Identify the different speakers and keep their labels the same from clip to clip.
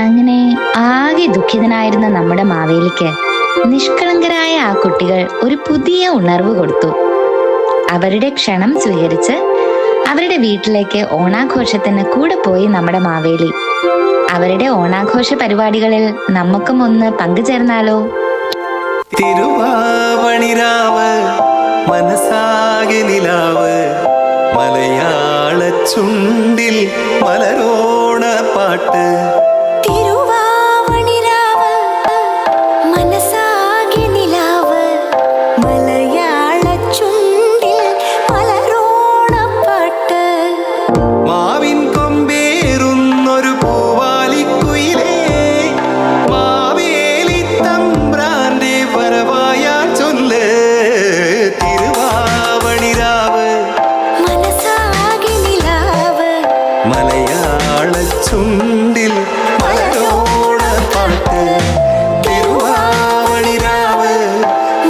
Speaker 1: അങ്ങനെ ആകെ ദുഃഖിതനായിരുന്ന നമ്മുടെ മാവേലിക്ക് നിഷ്കളങ്കരായ ആ കുട്ടികൾ ഒരു പുതിയ ഉണർവ് കൊടുത്തു. അവരുടെ ക്ഷണം സ്വീകരിച്ച് അവരുടെ വീട്ടിലേക്ക് ഓണാഘോഷത്തിന് കൂടെ പോയി നമ്മുടെ മാവേലി. അവരുടെ ഓണാഘോഷ പരിപാടികളിൽ നമുക്കും ഒന്ന് പങ്കുചേർന്നാലോ?
Speaker 2: തിരുവാവണിരാവ് മനസാകെ നിലാവ് മലയാള ചുണ്ടിൽ മലരോണ പാട്ട്. മലയാള ചുണ്ടിൽ മലരോണ പാട്ട്. തിരുവാവണിരാവ്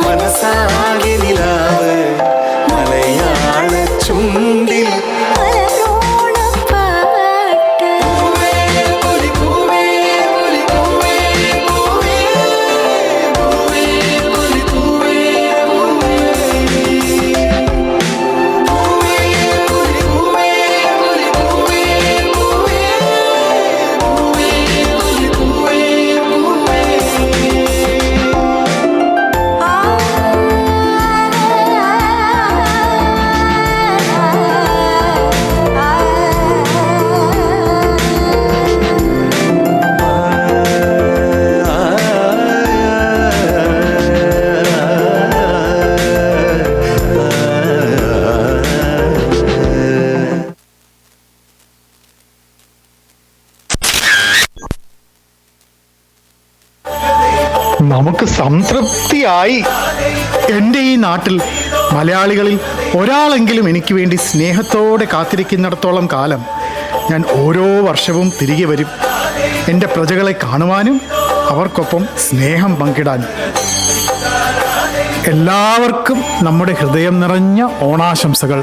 Speaker 2: മനസാകെ നിലാവ് മലയാള ചുണ്ടിൽ മലരോണ പാട്ട്.
Speaker 3: നമുക്ക് സംതൃപ്തിയായി. എൻ്റെ ഈ നാട്ടിൽ മലയാളികളിൽ ഒരാളെങ്കിലും എനിക്ക് വേണ്ടി സ്നേഹത്തോടെ കാത്തിരിക്കുന്നിടത്തോളം കാലം ഞാൻ ഓരോ വർഷവും തിരികെ വരും, എൻ്റെ പ്രജകളെ കാണുവാനും അവർക്കൊപ്പം സ്നേഹം പങ്കിടാനും. എല്ലാവർക്കും നമ്മുടെ ഹൃദയം നിറഞ്ഞ ഓണാശംസകൾ.